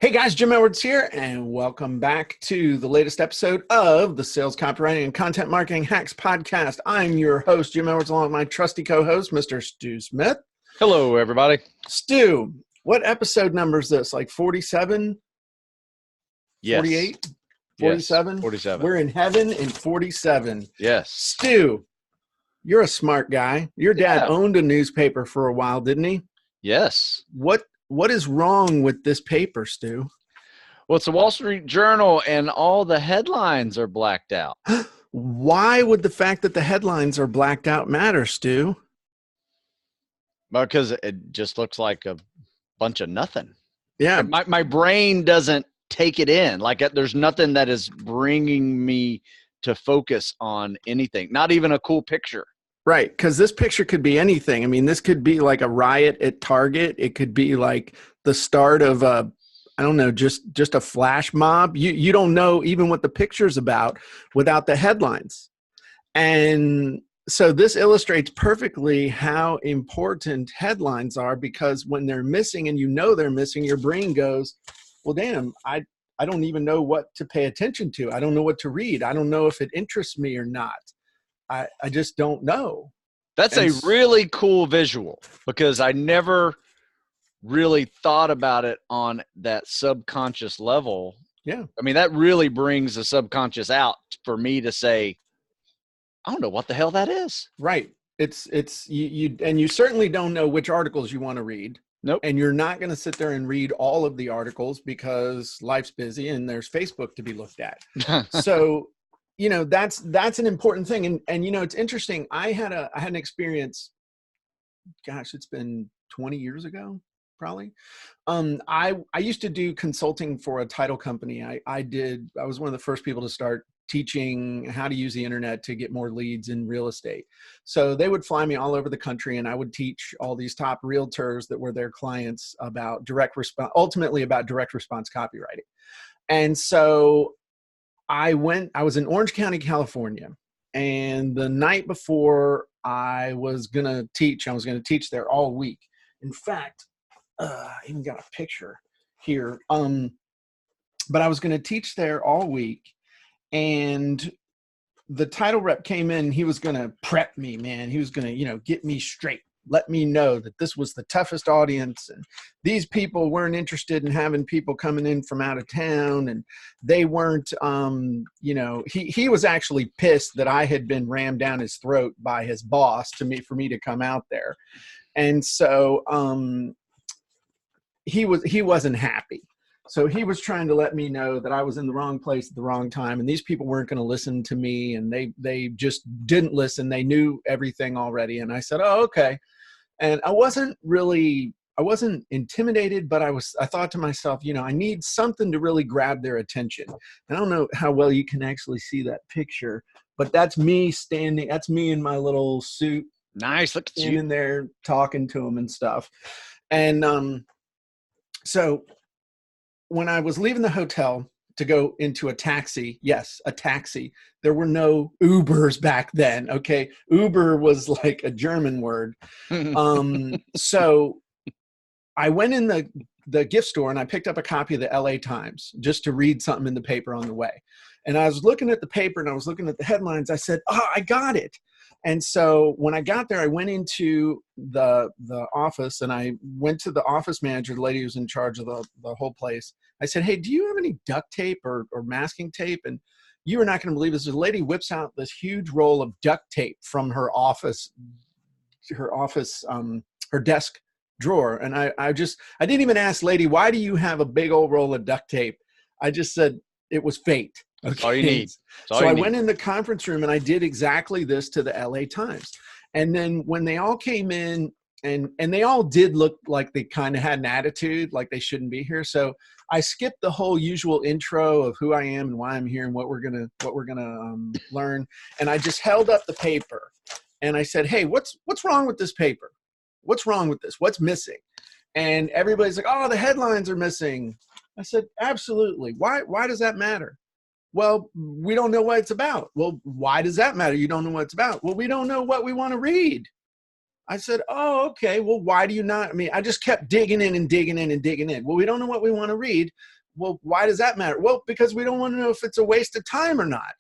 Hey guys, Jim Edwards here, and welcome back to the latest episode of the Sales Copywriting and Content Marketing Hacks Podcast. I'm your host, Jim Edwards, along with my trusty co-host, Mr. Stu Smith. Hello, everybody. Stu, what episode number is this? Like 47? Yes. 48? 47? Yes, 47. We're in heaven in 47. Yes. Stu, you're a smart guy. Your dad owned a newspaper for a while, didn't he? Yes. What is wrong with this paper, Stu? Well, it's the Wall Street Journal, and all the headlines are blacked out. Why would the fact that the headlines are blacked out matter, Stu? Because it just looks like a bunch of nothing. Yeah. My brain doesn't take it in. Like there's nothing that is bringing me to focus on anything, not even a cool picture. Right, because this picture could be anything. I mean, this could be like a riot at Target. It could be like the start of a, I don't know, just a flash mob. You don't know even what the picture's about without the headlines. And so this illustrates perfectly how important headlines are, because when they're missing and you know they're missing, your brain goes, well, damn, I don't even know what to pay attention to. I don't know what to read. I don't know if it interests me or not. I just don't know. That's a really cool visual, because I never really thought about it on that subconscious level. Yeah. I mean, that really brings the subconscious out for me to say, I don't know what the hell that is. Right. It's you and you certainly don't know which articles you want to read. Nope. And you're not going to sit there and read all of the articles because life's busy and there's Facebook to be looked at. So that's an important thing. And it's interesting. I had an experience, gosh, it's been 20 years ago, probably. I used to do consulting for a title company. I was one of the first people to start teaching how to use the internet to get more leads in real estate. So they would fly me all over the country, and I would teach all these top realtors that were their clients about ultimately about direct response copywriting. And so I was in Orange County, California, and the night before I was going to teach there all week. In fact, I even got a picture here. But I was going to teach there all week, and the title rep came in. He was going to prep me, man. He was going to, get me straight. Let me know that this was the toughest audience, and these people weren't interested in having people coming in from out of town, and they weren't, he was actually pissed that I had been rammed down his throat by his boss for me to come out there. And so he wasn't happy. So he was trying to let me know that I was in the wrong place at the wrong time, and these people weren't going to listen to me, and they just didn't listen. They knew everything already. And I said, oh, okay. And I wasn't intimidated, but I thought to myself, I need something to really grab their attention. And I don't know how well you can actually see that picture, but that's me standing. That's me in my little suit. Nice. Look at you standing there talking to them and stuff. And so when I was leaving the hotel to go into a taxi, yes, a taxi, there were no Ubers back then. Okay. Uber was like a German word. So I went in the gift store and I picked up a copy of the LA Times just to read something in the paper on the way. And I was looking at the paper and I was looking at the headlines. I said, oh, I got it. And so when I got there, I went into the office and I went to the office manager, the lady who was in charge of the whole place. I said, hey, do you have any duct tape or masking tape? And you are not going to believe this. The lady whips out this huge roll of duct tape from her desk drawer. And I didn't even ask, lady, why do you have a big old roll of duct tape? I just said it was fate. Okay. That's all you need. So I went in the conference room and I did exactly this to the LA Times. And then when they all came in, and they all did look like they kind of had an attitude, like they shouldn't be here. So I skipped the whole usual intro of who I am and why I'm here and what we're gonna learn. And I just held up the paper and I said, hey, what's wrong with this paper? What's wrong with this? What's missing? And everybody's like, oh, the headlines are missing. I said, absolutely. Why does that matter? Well, we don't know what it's about. Well, why does that matter? You don't know what it's about. Well, we don't know what we want to read. I said, oh, okay. Well, why do you not? I mean, I just kept digging in and digging in and digging in. Well, we don't know what we want to read. Well, why does that matter? Well, because we don't want to know if it's a waste of time or not.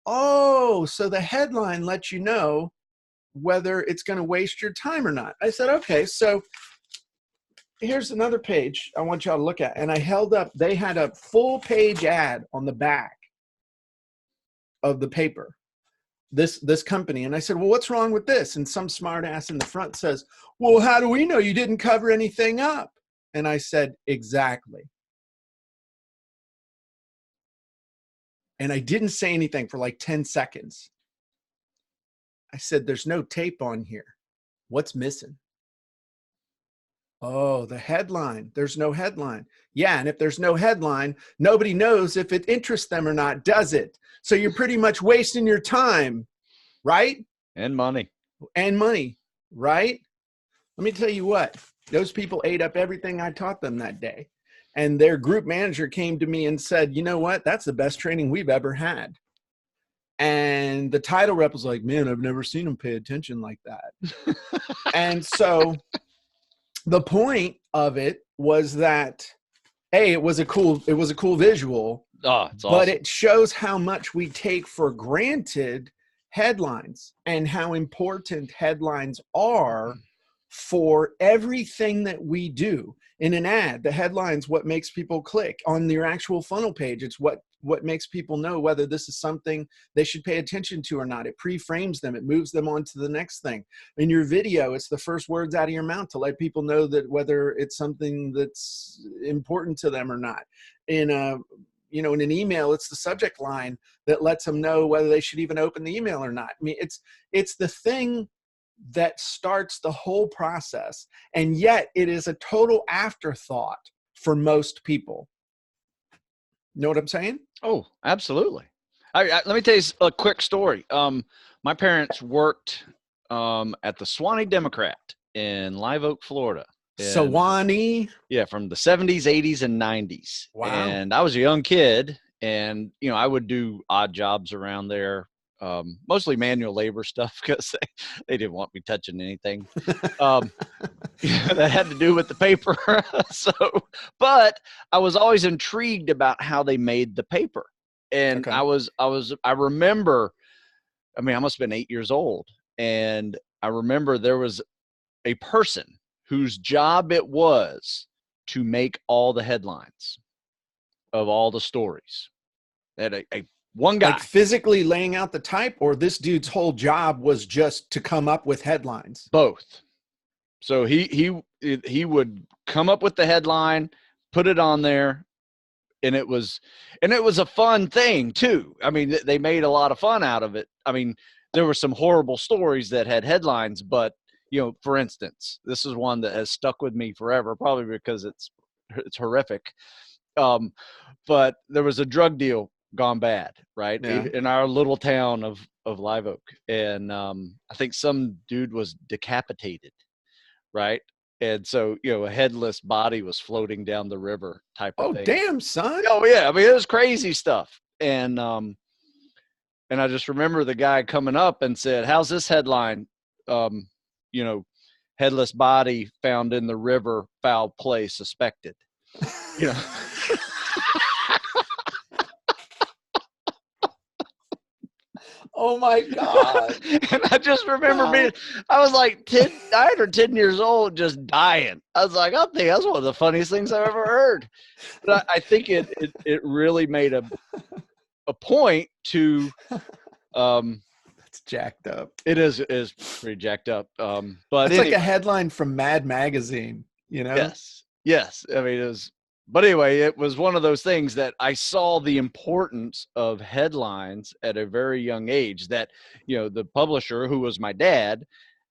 Oh, so the headline lets you know whether it's going to waste your time or not. I said, okay, so here's another page I want y'all to look at. And I held up, they had a full page ad on the back of the paper, this company. And I said, well, what's wrong with this? And some smart ass in the front says, well, how do we know you didn't cover anything up? And I said, exactly. And I didn't say anything for like 10 seconds. I said, there's no tape on here. What's missing? Oh, the headline. There's no headline. Yeah, and if there's no headline, nobody knows if it interests them or not, does it? So you're pretty much wasting your time, right? And money. And money, right? Let me tell you what, those people ate up everything I taught them that day. And their group manager came to me and said, you know what? That's the best training we've ever had. And the title rep was like, man, I've never seen them pay attention like that. And so the point of it was that, hey, it was a cool visual. Oh, it's awesome. But it shows how much we take for granted headlines and how important headlines are for everything that we do. In an ad, the headline's what makes people click. On your actual funnel page, it's what makes people know whether this is something they should pay attention to or not. It pre-frames them. It moves them on to the next thing. In your video, it's the first words out of your mouth to let people know that whether it's something that's important to them or not. In an email, it's the subject line that lets them know whether they should even open the email or not. I mean, it's the thing that starts the whole process, and yet it is a total afterthought for most people. Know what I'm saying? Oh, absolutely. Let me tell you a quick story. My parents worked at the Swanee Democrat in Live Oak, Florida. Swanee? Yeah, from the 70s, 80s, and 90s. Wow. And I was a young kid, and, I would do odd jobs around there, mostly manual labor stuff because they didn't want me touching anything that had to do with the paper. But I was always intrigued about how they made the paper. And okay. I remember, I must have been 8 years old. And I remember there was a person whose job it was to make all the headlines of all the stories. That one guy, like physically laying out the type, or this dude's whole job was just to come up with headlines? Both. So he would come up with the headline, put it on there, and it was a fun thing too. They made a lot of fun out of it. There were some horrible stories that had headlines, but for instance, this is one that has stuck with me forever, probably because it's horrific. But there was a drug deal gone bad, right? Yeah. In our little town of Live Oak. And I think some dude was decapitated, right? And so, a headless body was floating down the river type of thing. Oh, damn, son. Oh, yeah. It was crazy stuff. And I just remember the guy coming up and said, how's this headline? Headless body found in the river, foul play suspected. Oh my God. And I just remember I was like 9 or 10 years old, just dying. I was like, I think that's one of the funniest things I've ever heard. But I think it really made a point to, it's jacked up. It is pretty jacked up. But it's like a headline from Mad Magazine, Yes. It was. But anyway, it was one of those things that I saw the importance of headlines at a very young age, that, the publisher, who was my dad,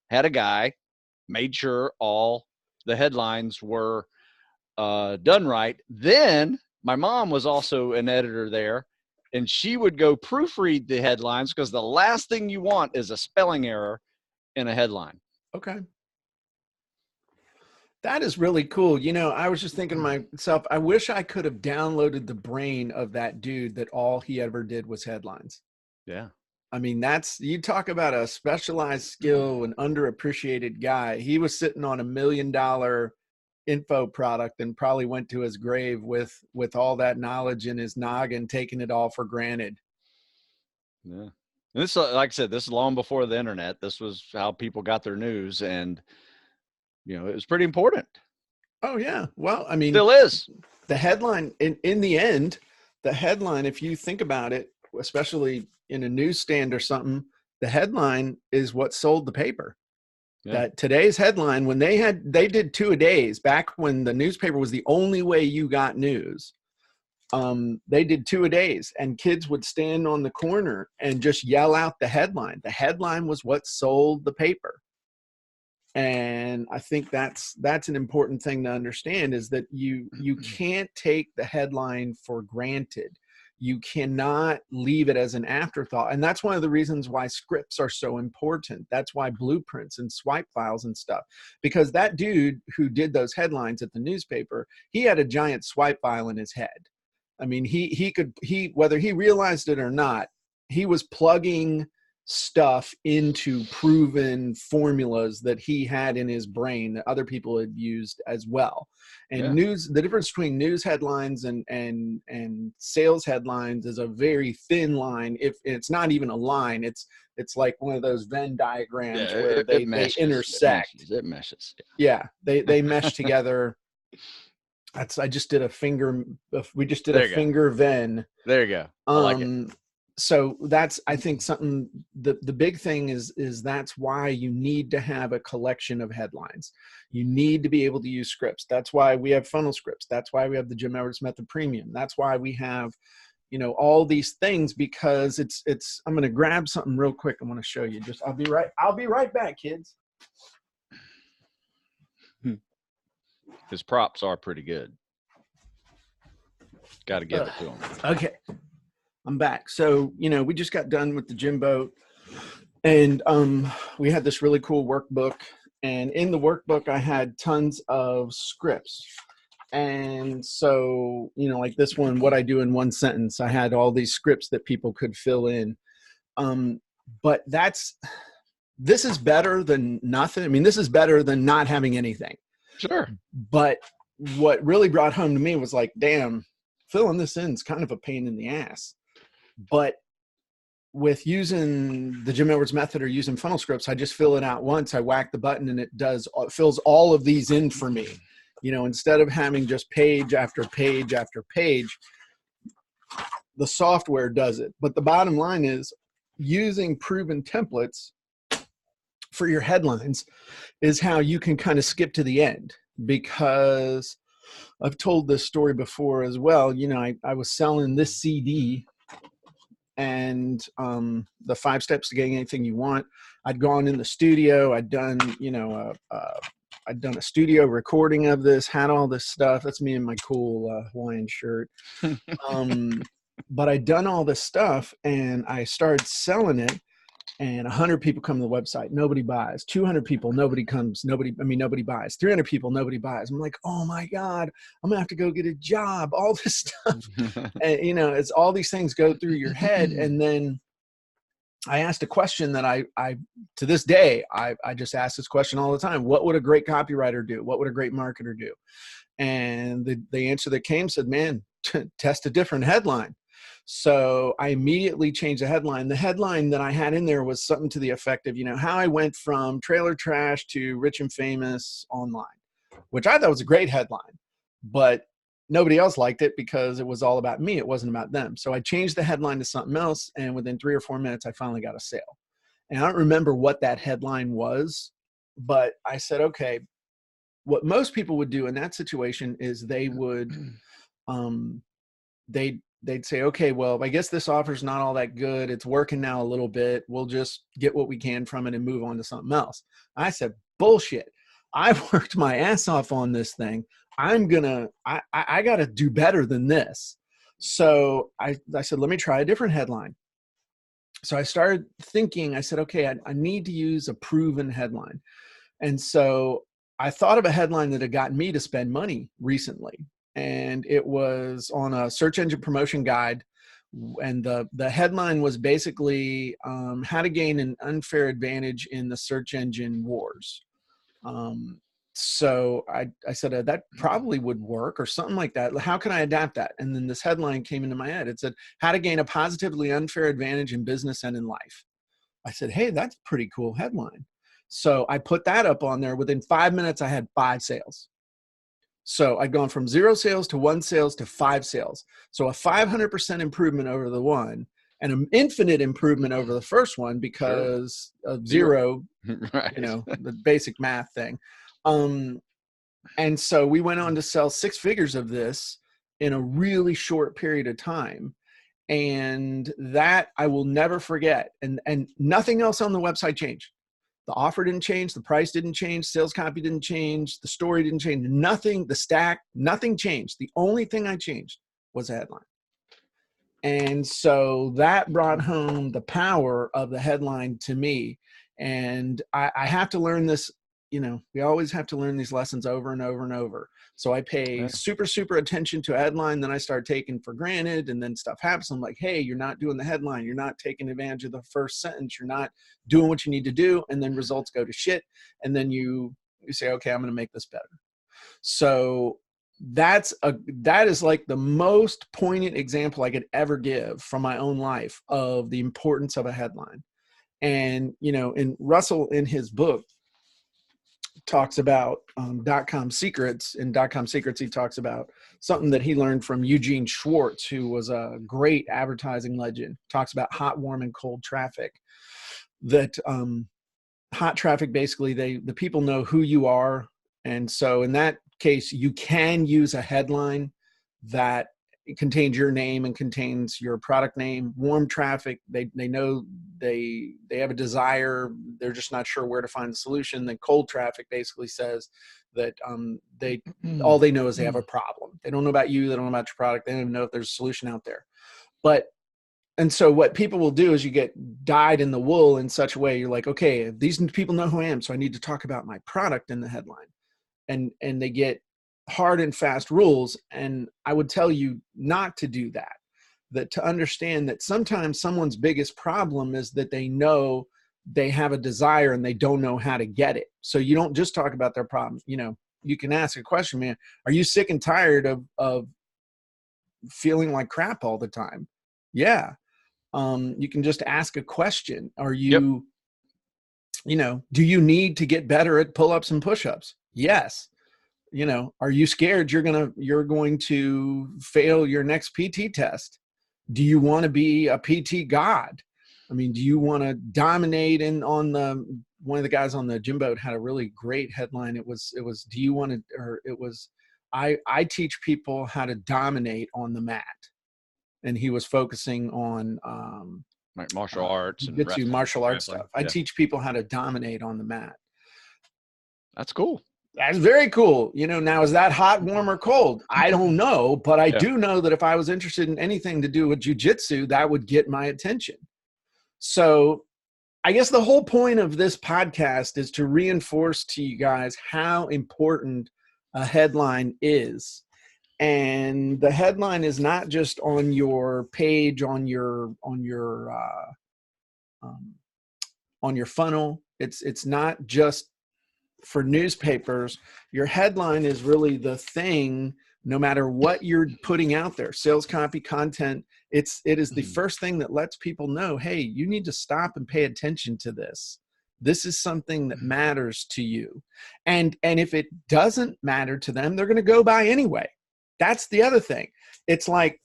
had a guy, made sure all the headlines were done right. Then my mom was also an editor there, and she would go proofread the headlines, because the last thing you want is a spelling error in a headline. Okay. That is really cool. I was just thinking to myself, I wish I could have downloaded the brain of that dude that all he ever did was headlines. Yeah. I mean, you talk about a specialized skill and underappreciated guy. He was sitting on $1 million info product and probably went to his grave with all that knowledge in his noggin, taking it all for granted. Yeah. And this, like I said, this is long before the internet. This was how people got their news, and it was pretty important. Oh yeah. Well, I mean, still is. The headline in the end, the headline, if you think about it, especially in a newsstand or something, the headline is what sold the paper. Yeah. That today's headline, when they did 2 a days back when the newspaper was the only way you got news. They did 2 a days, and kids would stand on the corner and just yell out the headline. The headline was what sold the paper. And I think that's an important thing to understand, is that you can't take the headline for granted. You cannot leave it as an afterthought. And that's one of the reasons why scripts are so important. That's why blueprints and swipe files and stuff, because that dude who did those headlines at the newspaper, he had a giant swipe file in his head. I mean, he could whether he realized it or not, he was plugging stuff into proven formulas that he had in his brain that other people had used as well. And the difference between news headlines and sales headlines is a very thin line. If it's not even a line, it's like one of those Venn diagrams where they intersect. It meshes. Yeah, they mesh together. I just did a finger. We just did a finger Venn. There you go. I like it. So that's, I think, something, the big thing is that's why you need to have a collection of headlines. You need to be able to use scripts. That's why we have funnel scripts. That's why we have the Jim Edwards Method Premium. That's why we have, all these things, because it's, I'm going to grab something real quick. I want to show you. I'll be right back, kids. His props are pretty good. Got to give it to him. Okay. I'm back. So, we just got done with the gym boat, and we had this really cool workbook, and in the workbook I had tons of scripts. And so, like this one, what I do in one sentence, I had all these scripts that people could fill in. But this is better than nothing. I mean, this is better than not having anything. Sure. But what really brought home to me was like, damn, filling this in is kind of a pain in the ass. But with using the Jim Edwards method or using funnel scripts, I just fill it out once. I whack the button and it fills all of these in for me. Instead of having just page after page after page, the software does it. But the bottom line is, using proven templates for your headlines is how you can kind of skip to the end, because I've told this story before as well. I was selling this CD, and the 5 steps to getting anything you want. I'd gone in the studio. I'd done, I'd done a studio recording of this, had all this stuff. That's me in my cool Hawaiian shirt. But I'd done all this stuff, and I started selling it, and 100 people come to the website. Nobody buys. 200 people, nobody comes. Nobody buys. 300 people, nobody buys. I'm like, oh my God, I'm gonna have to go get a job. All this stuff. And, it's all these things go through your head. And then I asked a question that I to this day, I just ask this question all the time. What would a great copywriter do? What would a great marketer do? And the answer that came said, man, test a different headline. So I immediately changed the headline. The headline that I had in there was something to the effect of, how I went from trailer trash to rich and famous online, which I thought was a great headline, but nobody else liked it because it was all about me. It wasn't about them. So I changed the headline to something else, and within 3 or 4 minutes, I finally got a sale. And I don't remember what that headline was, but I said, okay, what most people would do in that situation is they would, they'd say, okay, well, I guess this offer's not all that good. It's working now a little bit. We'll just get what we can from it and move on to something else. I said, bullshit. I've worked my ass off on this thing. I got to do better than this. So I said, let me try a different headline. So I started thinking, I said, okay, I need to use a proven headline. And so I thought of a headline that had gotten me to spend money recently. And it was on a search engine promotion guide And the headline was basically how to gain an unfair advantage in the search engine wars. So I said that probably would work or something like that. How can I adapt that? And then this headline came into my head. It said, how to gain a positively unfair advantage in business and in life. I said, hey, that's a pretty cool headline. So I put that up on there. Within 5 minutes, I had 5 sales. So I'd gone from 0 sales to 1 sales to 5 sales. So a 500% improvement over the one, and an infinite improvement over the first one because of 0, right. The basic math thing. And so we went on to sell 6 figures of this in a really short period of time. And that I will never forget. And nothing else on the website changed. The offer didn't change. The price didn't change. Sales copy didn't change. The story didn't change. Nothing, the stack, nothing changed. The only thing I changed was a headline. And so that brought home the power of the headline to me. And I have to learn this, we always have to learn these lessons over and over and over. So I pay super attention to a headline, then I start taking for granted, and then stuff happens. I'm like, hey, you're not doing the headline. You're not taking advantage of the first sentence. You're not doing what you need to do. And then results go to shit. And then you say, okay, I'm going to make this better. So that is like the most poignant example I could ever give from my own life of the importance of a headline. And, in Russell, in his book, talks about .com secrets. In .com secrets, he talks about something that he learned from Eugene Schwartz, who was a great advertising legend. Talks about hot, warm, and cold traffic. That hot traffic, basically, the people know who you are. And so in that case, you can use a headline that contains your name and contains your product name. Warm traffic, they know they have a desire, they're just not sure where to find the solution. Then cold traffic basically says that all they know is they have a problem. They don't know about you, they don't know about your product, they don't even know if there's a solution out there. And so what people will do is you get dyed in the wool in such a way, you're like, okay, these people know who I am, so I need to talk about my product in the headline. And they get hard and fast rules. And I would tell you not to do that, that to understand that sometimes someone's biggest problem is that they know they have a desire and they don't know how to get it. So you don't just talk about their problem. You can ask a question, man, are you sick and tired of feeling like crap all the time? Yeah. You can just ask a question. Are you, do you need to get better at pull-ups and push-ups? Yes. Are you scared you're going to fail your next PT test? Do you want to be a PT god? I mean, do you want to dominate one of the guys on the gym boat had a really great headline. It was, do you want to, or it was, I teach people how to dominate on the mat. And he was focusing on, like martial arts and martial arts wrestling. stuff. I teach people how to dominate on the mat. That's cool. That's very cool. Now, is that hot, warm, or cold? I don't know, but I do know that if I was interested in anything to do with jiu-jitsu, that would get my attention. So I guess the whole point of this podcast is to reinforce to you guys how important a headline is. And the headline is not just on your page, on your funnel. It's not just for newspapers. Your headline is really the thing, no matter what you're putting out there, sales copy, content. It is the first thing that lets people know, hey, you need to stop and pay attention to this. This is something that matters to you. And if it doesn't matter to them, they're going to go by anyway. That's the other thing. It's like,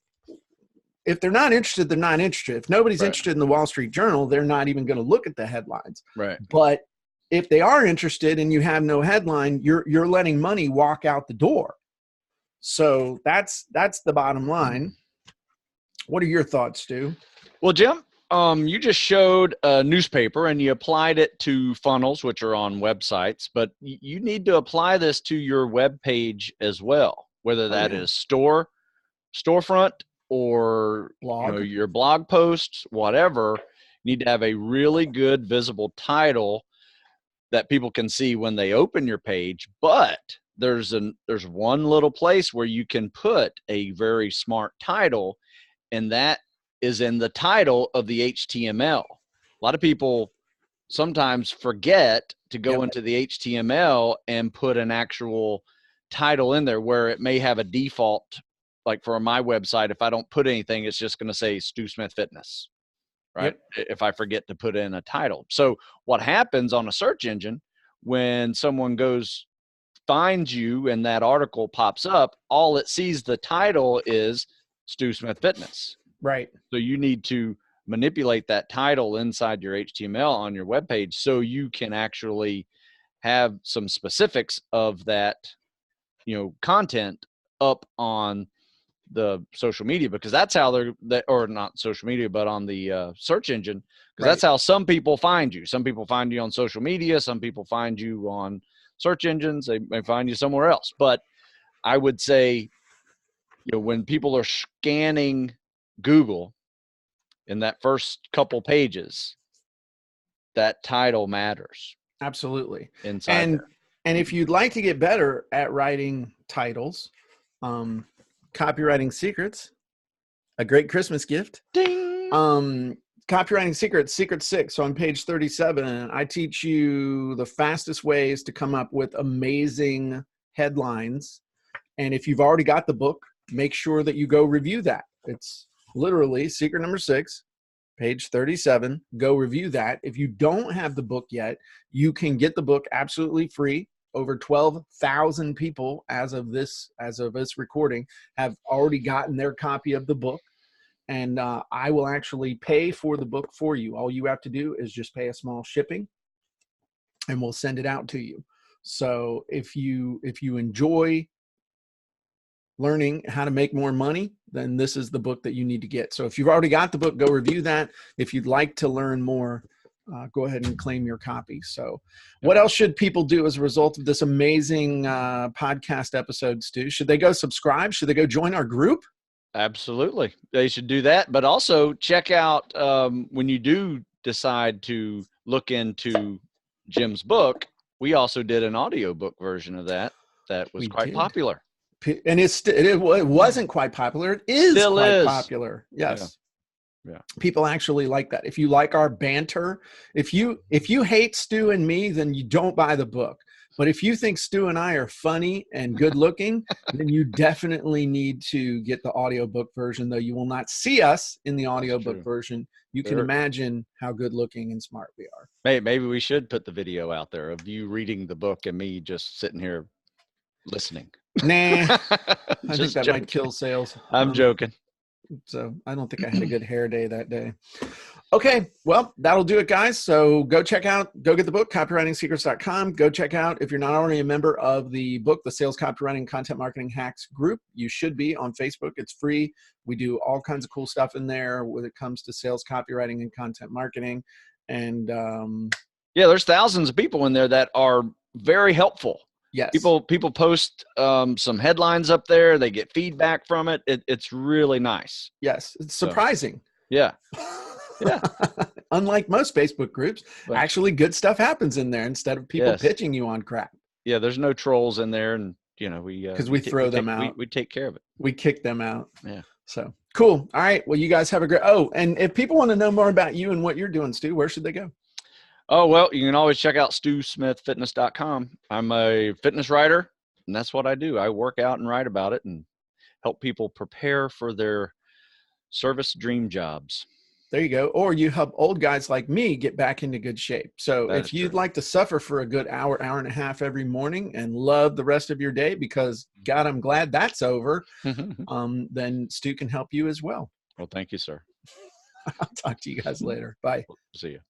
if they're not interested, they're not interested. If nobody's interested in the Wall Street Journal, they're not even going to look at the headlines. Right. But if they are interested and you have no headline, you're letting money walk out the door. So that's the bottom line. What are your thoughts, Stu? Well, Jim, you just showed a newspaper and you applied it to funnels, which are on websites, but you need to apply this to your web page as well, whether that is storefront or your blog posts, whatever. You need to have a really good visible title that people can see when they open your page. But there's one little place where you can put a very smart title, and that is in the title of the HTML. A lot of people sometimes forget to go into the HTML and put an actual title in there, where it may have a default. Like for my website, if I don't put anything, it's just going to say Stu Smith Fitness, right? If I forget to put in a title. So what happens on a search engine when someone finds you and that article pops up, all it sees the title is Stu Smith Fitness. Right. So you need to manipulate that title inside your HTML on your webpage so you can actually have some specifics of that, content up on the social media, because that's how or not social media, but on the search engine, because that's how some people find you. Some people find you on social media. Some people find you on search engines. They may find you somewhere else. But I would say, when people are scanning Google in that first couple pages, that title matters. Absolutely. Inside there. And if you'd like to get better at writing titles, Copywriting Secrets, a great Christmas gift. Ding! Copywriting Secrets, Secret 6. So on page 37, I teach you the fastest ways to come up with amazing headlines. And if you've already got the book, make sure that you go review that. It's literally secret number 6, page 37. Go review that. If you don't have the book yet, you can get the book absolutely free. Over 12,000 people as of this recording have already gotten their copy of the book. And I will actually pay for the book for you. All you have to do is just pay a small shipping and we'll send it out to you. So if you enjoy learning how to make more money, then this is the book that you need to get. So if you've already got the book, go review that. If you'd like to learn more, go ahead and claim your copy. So what else should people do as a result of this amazing podcast episode, Stu? Should they go subscribe? Should they go join our group? Absolutely. They should do that. But also check out, when you do decide to look into Jim's book, we also did an audiobook version of that was quite popular. And it wasn't quite popular. It is Still quite is popular. Yes. Yeah. People actually like that. If you like our banter, if you hate Stu and me, then you don't buy the book. But if you think Stu and I are funny and good looking, then you definitely need to get the audiobook version, though you will not see us in the audiobook version. You can imagine how good looking and smart we are. Maybe we should put the video out there of you reading the book and me just sitting here listening. Nah, I think that might kill sales. I'm joking. So I don't think I had a good hair day that day. Okay, well, that'll do it, guys. So go get the book, copywritingsecrets.com. Go check out, if you're not already a member of the book, the Sales Copywriting Content Marketing Hacks group, you should be on Facebook. It's free. We do all kinds of cool stuff in there when it comes to sales copywriting and content marketing. And there's thousands of people in there that are very helpful. Yes. People post some headlines up there. They get feedback from it. It's really nice. Yes. It's surprising. Yeah. Yeah. Unlike most Facebook groups, actually good stuff happens in there instead of people pitching you on crap. Yeah. There's no trolls in there. And, because we throw them out. We take care of it. We kick them out. Yeah. So cool. All right. Well, you guys have a great, and if people want to know more about you and what you're doing, Stu, where should they go? Oh, well, you can always check out StuSmithFitness.com. I'm a fitness writer, and that's what I do. I work out and write about it and help people prepare for their service dream jobs. There you go. Or you help old guys like me get back into good shape. So if you'd like to suffer for a good hour and a half every morning and love the rest of your day because, God, I'm glad that's over, then Stu can help you as well. Well, thank you, sir. I'll talk to you guys later. Bye. See you.